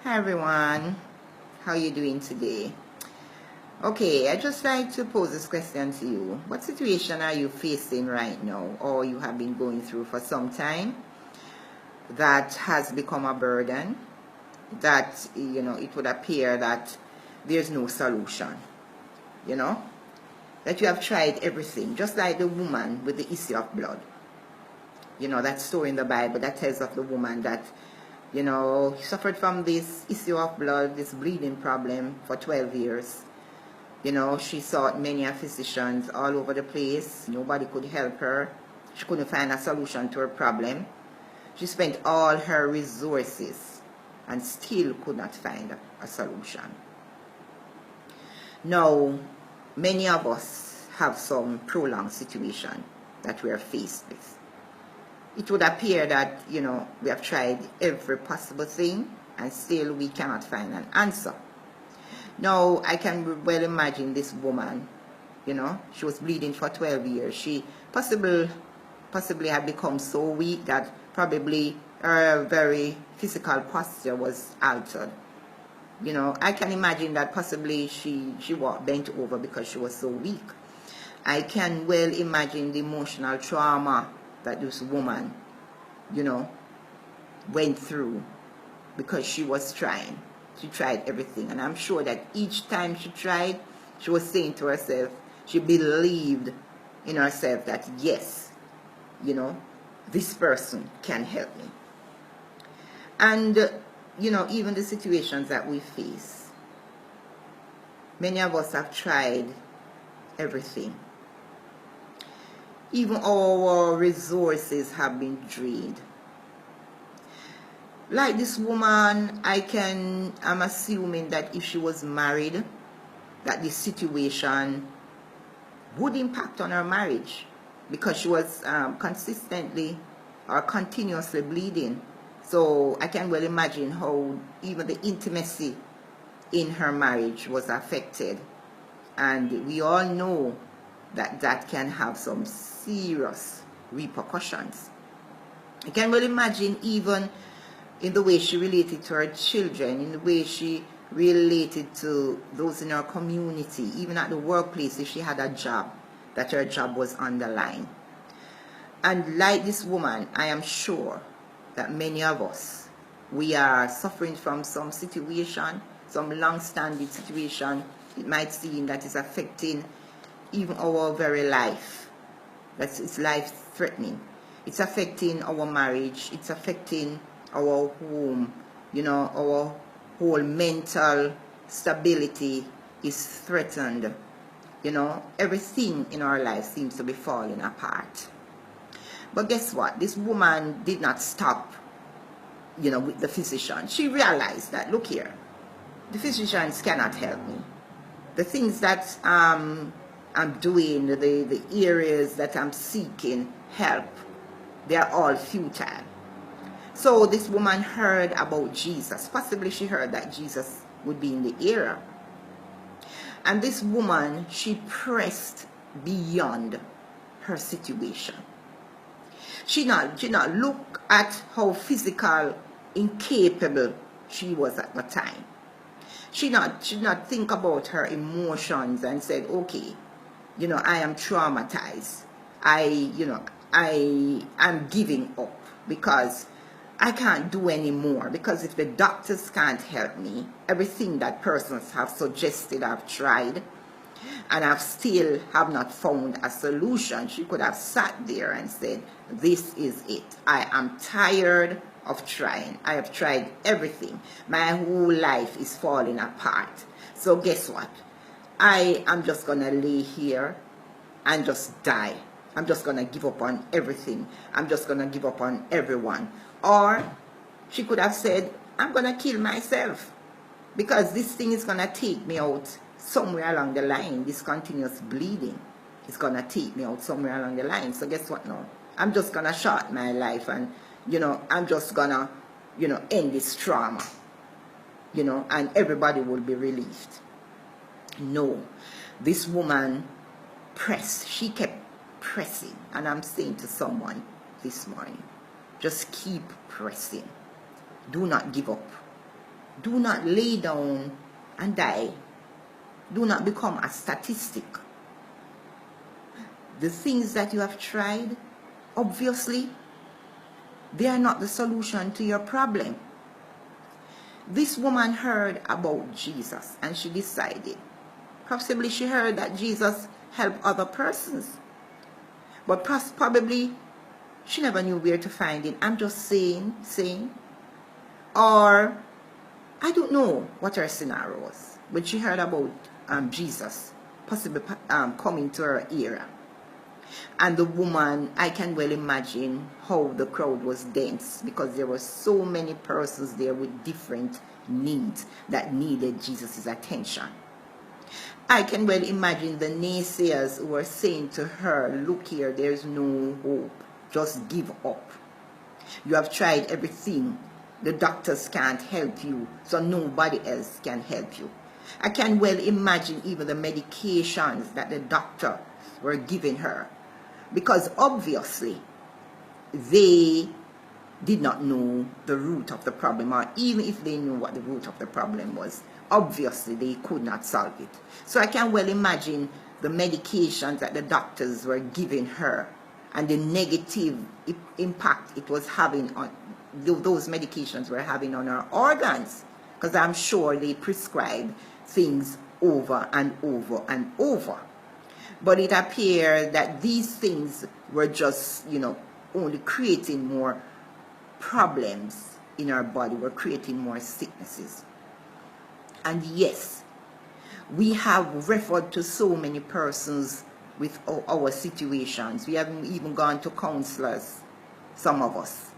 Hi everyone, how are you doing today? Okay, I just like to pose this question to you. What situation are you facing right now, or you have been going through for some time, that has become a burden, that it would appear that there's no solution, that you have tried everything, just like the woman with the issue of blood. That story in the Bible that tells of the woman that suffered from this issue of blood, this bleeding problem for 12 years. She sought many physicians all over the place. Nobody could help her. She couldn't find a solution to her problem. She spent all her resources and still could not find a solution. Now, many of us have some prolonged situation that we are faced with. It would appear that, we have tried every possible thing and still we cannot find an answer. Now, I can well imagine this woman, she was bleeding for 12 years. She possibly had become so weak that probably her very physical posture was altered. I can imagine that possibly she walked bent over because she was so weak. I can well imagine the emotional trauma that this woman, went through because she was trying. She tried everything. And I'm sure that each time she tried, she was saying to herself, she believed in herself that yes, this person can help me. And, even the situations that we face, many of us have tried everything. Even our resources have been drained. Like this woman, I'm assuming that if she was married, that this situation would impact on her marriage because she was consistently or continuously bleeding. So I can well imagine how even the intimacy in her marriage was affected. And we all know that that can have some serious repercussions. I can well imagine even in the way she related to her children, in the way she related to those in her community, even at the workplace if she had a job, that her job was on the line. And like this woman, I am sure that many of us, we are suffering from some situation, some long-standing situation. It might seem that it's affecting even our very life. It's life-threatening. It's affecting our marriage. It's affecting our home. Our whole mental stability is threatened. Everything in our life seems to be falling apart. But guess what? This woman did not stop, with the physician. She realized that, look here, the physicians cannot help me. The things that I'm doing, the areas that I'm seeking help, they are all futile. So this woman heard about Jesus. Possibly she heard that Jesus would be in the area. And this woman, she pressed beyond her situation. She not look at how physical incapable she was at the time. She not think about her emotions and said, okay, I am traumatized. I'm giving up because I can't do anymore, because if the doctors can't help me, everything that persons have suggested I've tried, and I've still have not found a solution. She could have sat there and said, this is it. I am tired of trying. I have tried everything. My whole life is falling apart. So guess what? I am just going to lay here and just die. I'm just going to give up on everything. I'm just going to give up on everyone. Or she could have said, I'm going to kill myself because this thing is going to take me out somewhere along the line. This continuous bleeding is going to take me out somewhere along the line. So guess what now? I'm just going to short my life and, I'm just going to, end this trauma, and everybody will be relieved. No, this woman pressed. She kept pressing. And I'm saying to someone this morning, just keep pressing. Do not give up. Do not lay down and die. Do not become a statistic. The things that you have tried, obviously, they are not the solution to your problem. This woman heard about Jesus and she decided. Possibly she heard that Jesus helped other persons. But probably she never knew where to find it. I'm just saying. Or I don't know what her scenario was. But she heard about Jesus possibly coming to her era. And the woman, I can well imagine how the crowd was dense because there were so many persons there with different needs that needed Jesus' attention. I can well imagine the naysayers who were saying to her, look here, there's no hope. Just give up. You have tried everything. The doctors can't help you, so nobody else can help you. I can well imagine even the medications that the doctor were giving her. Because obviously, they did not know the root of the problem, or even if they knew what the root of the problem was, obviously they could not solve it. So I can well imagine the medications that the doctors were giving her and the negative impact it was having on, those medications were having on her organs. Because I'm sure they prescribed things over and over and over. But it appeared that these things were just, only creating more problems in our body. We're creating more sicknesses. And yes, we have referred to so many persons with our situations. We haven't even gone to counselors, some of us.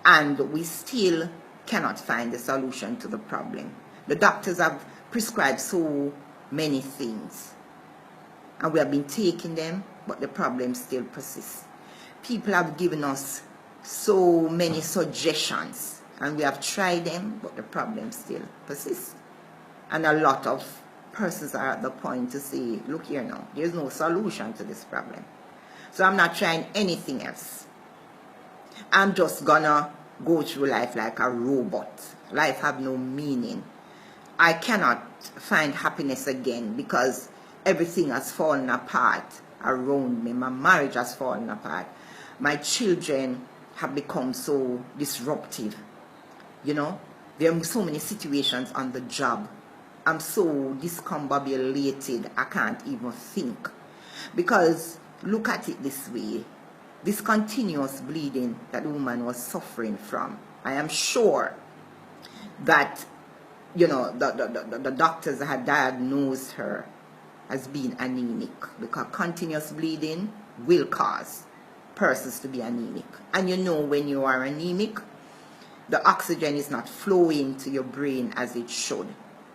And we still cannot find the solution to the problem. The doctors have prescribed so many things. And we have been taking them, but the problem still persists. People have given us so many suggestions, and we have tried them, but the problem still persists. And a lot of persons are at the point to say, look here now, there's no solution to this problem. So I'm not trying anything else. I'm just gonna go through life like a robot. Life have no meaning. I cannot find happiness again because everything has fallen apart around me. My marriage has fallen apart. My children have become so disruptive. There are so many situations on the job. I'm so discombobulated, I can't even think. Because look at it this way. This continuous bleeding that the woman was suffering from, I am sure that, the doctors had diagnosed her as being anemic, because continuous bleeding will cause persons to be anemic. And when you are anemic, the oxygen is not flowing to your brain as it should.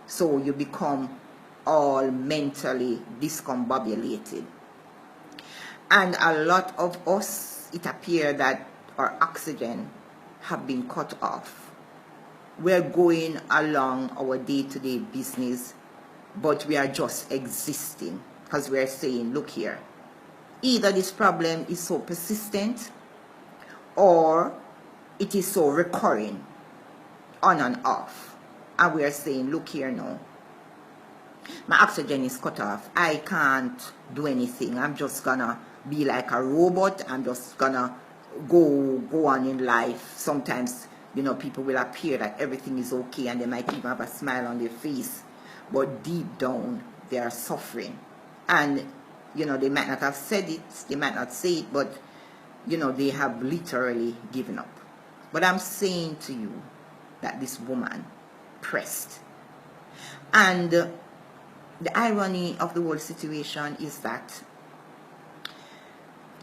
So you become all mentally discombobulated. And a lot of us, it appears that our oxygen have been cut off. We're going along our day-to-day business, but we are just existing because we are saying, look here, either this problem is so persistent or it is so recurring, on and off. And we are saying, look here now, my oxygen is cut off. I can't do anything. I'm just gonna be like a robot. I'm just gonna go on in life. Sometimes, people will appear that everything is okay and they might even have a smile on their face. But deep down, they are suffering. And, they might not have said it, they might not say it, but, they have literally given up. But I'm saying to you that this woman pressed. And the irony of the whole situation is that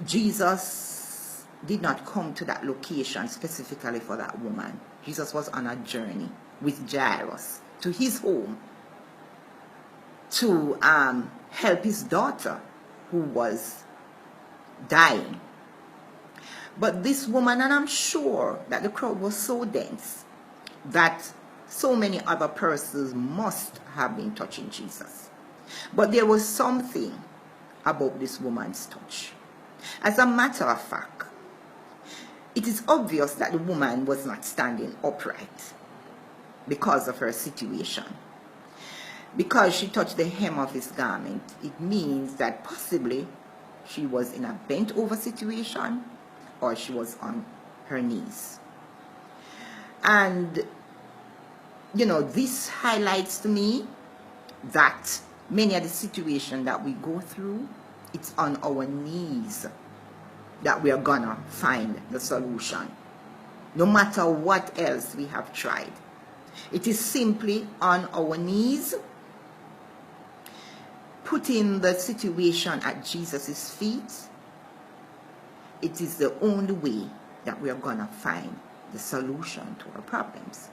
Jesus did not come to that location specifically for that woman. Jesus was on a journey with Jairus to his home to help his daughter who was dying. But this woman, and I'm sure that the crowd was so dense that so many other persons must have been touching Jesus. But there was something about this woman's touch. As a matter of fact, it is obvious that the woman was not standing upright. because of her situation. Because she touched the hem of his garment, it means that possibly she was in a bent over situation or she was on her knees. And, this highlights to me that many of the situations that we go through, it's on our knees that we are gonna find the solution. No matter what else we have tried. It is simply on our knees, putting the situation at Jesus' feet. It is the only way that we are gonna find the solution to our problems.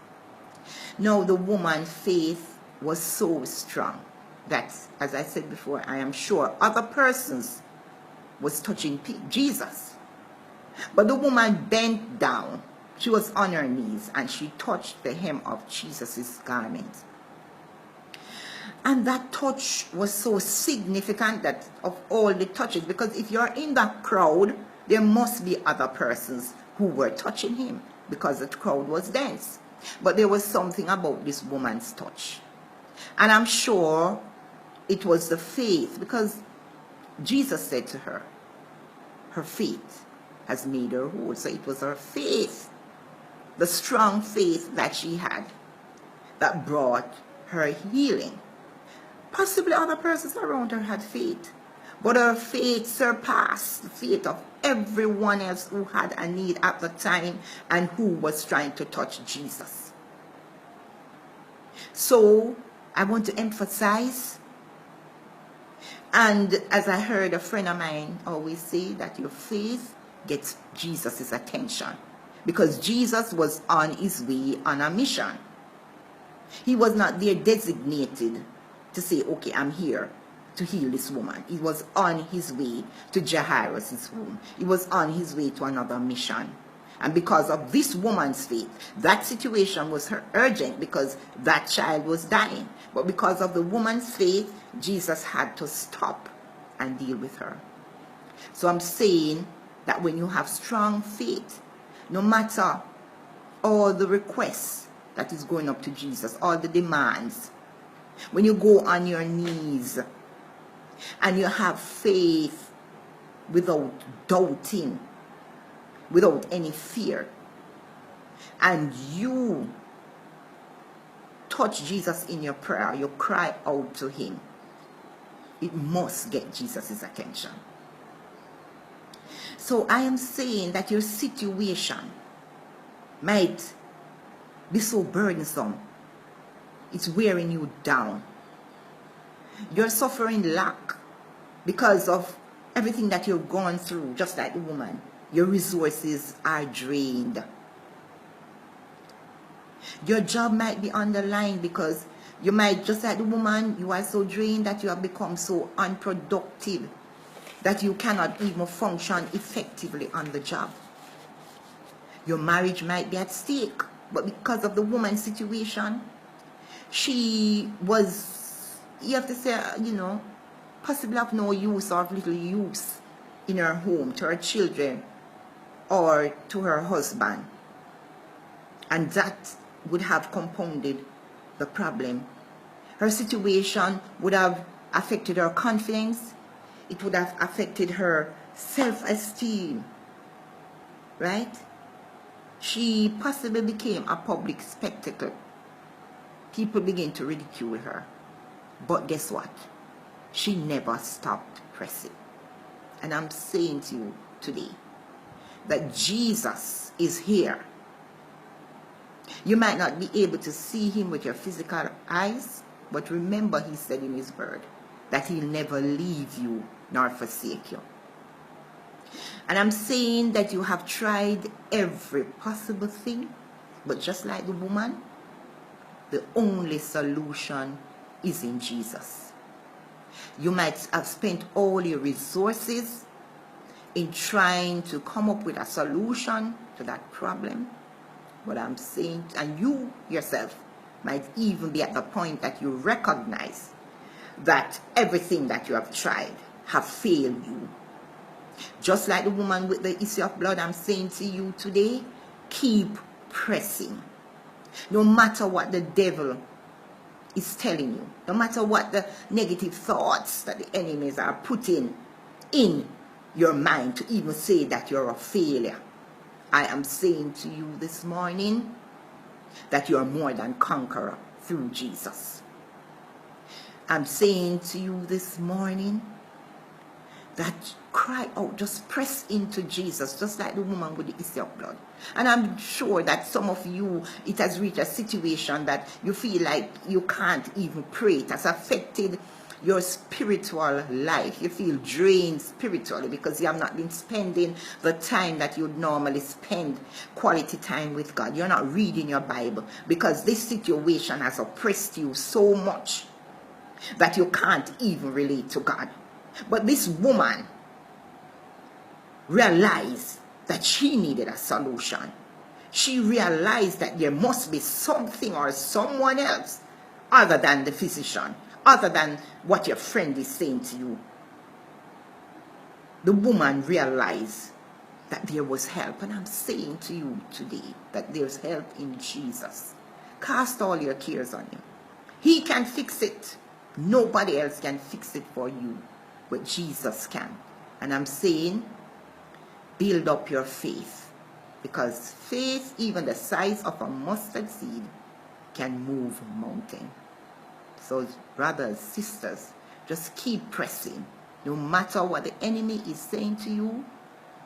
Now, the woman's faith was so strong that, as I said before, I am sure other persons was touching Jesus. But the woman bent down. She was on her knees and she touched the hem of Jesus' garment. And that touch was so significant that of all the touches, because if you're in that crowd, there must be other persons who were touching him because the crowd was dense. But there was something about this woman's touch. And I'm sure it was the faith, because Jesus said to her, her faith has made her whole. So it was her faith, the strong faith that she had, that brought her healing. Possibly other persons around her had faith, but her faith surpassed the faith of everyone else who had a need at the time and who was trying to touch Jesus. So I want to emphasize, and as I heard a friend of mine always say, that your faith gets Jesus' attention, because Jesus was on his way on a mission. He was not there designated to say, okay, I'm here to heal this woman. He was on his way to Jairus' home. He was on his way to another mission. And because of this woman's faith, that situation was urgent because that child was dying. But because of the woman's faith, Jesus had to stop and deal with her. So I'm saying that when you have strong faith, no matter all the requests that is going up to Jesus, all the demands, when you go on your knees and you have faith without doubting, without any fear, and you touch Jesus in your prayer, you cry out to him, it must get Jesus' attention. So I am saying that your situation might be so burdensome. It's wearing you down. You're suffering lack because of everything that you've gone through, just like the woman. Your resources are drained. Your job might be on the line because you might, just like the woman, you are so drained that you have become so unproductive that you cannot even function effectively on the job. Your marriage might be at stake, but because of the woman's situation, she was, you have to say, possibly of no use or of little use in her home, to her children, or to her husband. And that would have compounded the problem. Her situation would have affected her confidence. It would have affected her self-esteem, right? She possibly became a public spectacle. People begin to ridicule her. But guess what? She never stopped pressing. And I'm saying to you today that Jesus is here. You might not be able to see him with your physical eyes, but remember, he said in his word that he'll never leave you nor forsake you. And I'm saying that you have tried every possible thing, but just like the woman, the only solution is in Jesus. You might have spent all your resources in trying to come up with a solution to that problem, but I'm saying, and you yourself might even be at the point that you recognize that everything that you have tried have failed you. Just like the woman with the issue of blood, I'm saying to you today, keep pressing. No matter what the devil is telling you, no matter what the negative thoughts that the enemies are putting in your mind to even say that you're a failure, I am saying to you this morning that you are more than conqueror through Jesus. I'm saying to you this morning that cry out, just press into Jesus, just like the woman with the issue of blood. And I'm sure that some of you, it has reached a situation that you feel like you can't even pray. It has affected your spiritual life. You feel drained spiritually because you have not been spending the time that you'd normally spend, quality time with God. You're not reading your Bible because this situation has oppressed you so much that you can't even relate to God. But this woman realized that she needed a solution. She realized that there must be something or someone else other than the physician, other than what your friend is saying to you. The woman realized that there was help. And I'm saying to you today that there's help in Jesus. Cast all your cares on him. He can fix it. Nobody else can fix it for you, but Jesus can. And I'm saying, build up your faith, because faith, even the size of a mustard seed, can move a mountain. So brothers, sisters, just keep pressing. No matter what the enemy is saying to you,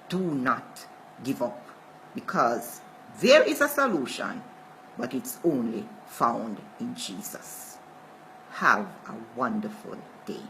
do not give up, because there is a solution, but it's only found in Jesus. Have a wonderful day.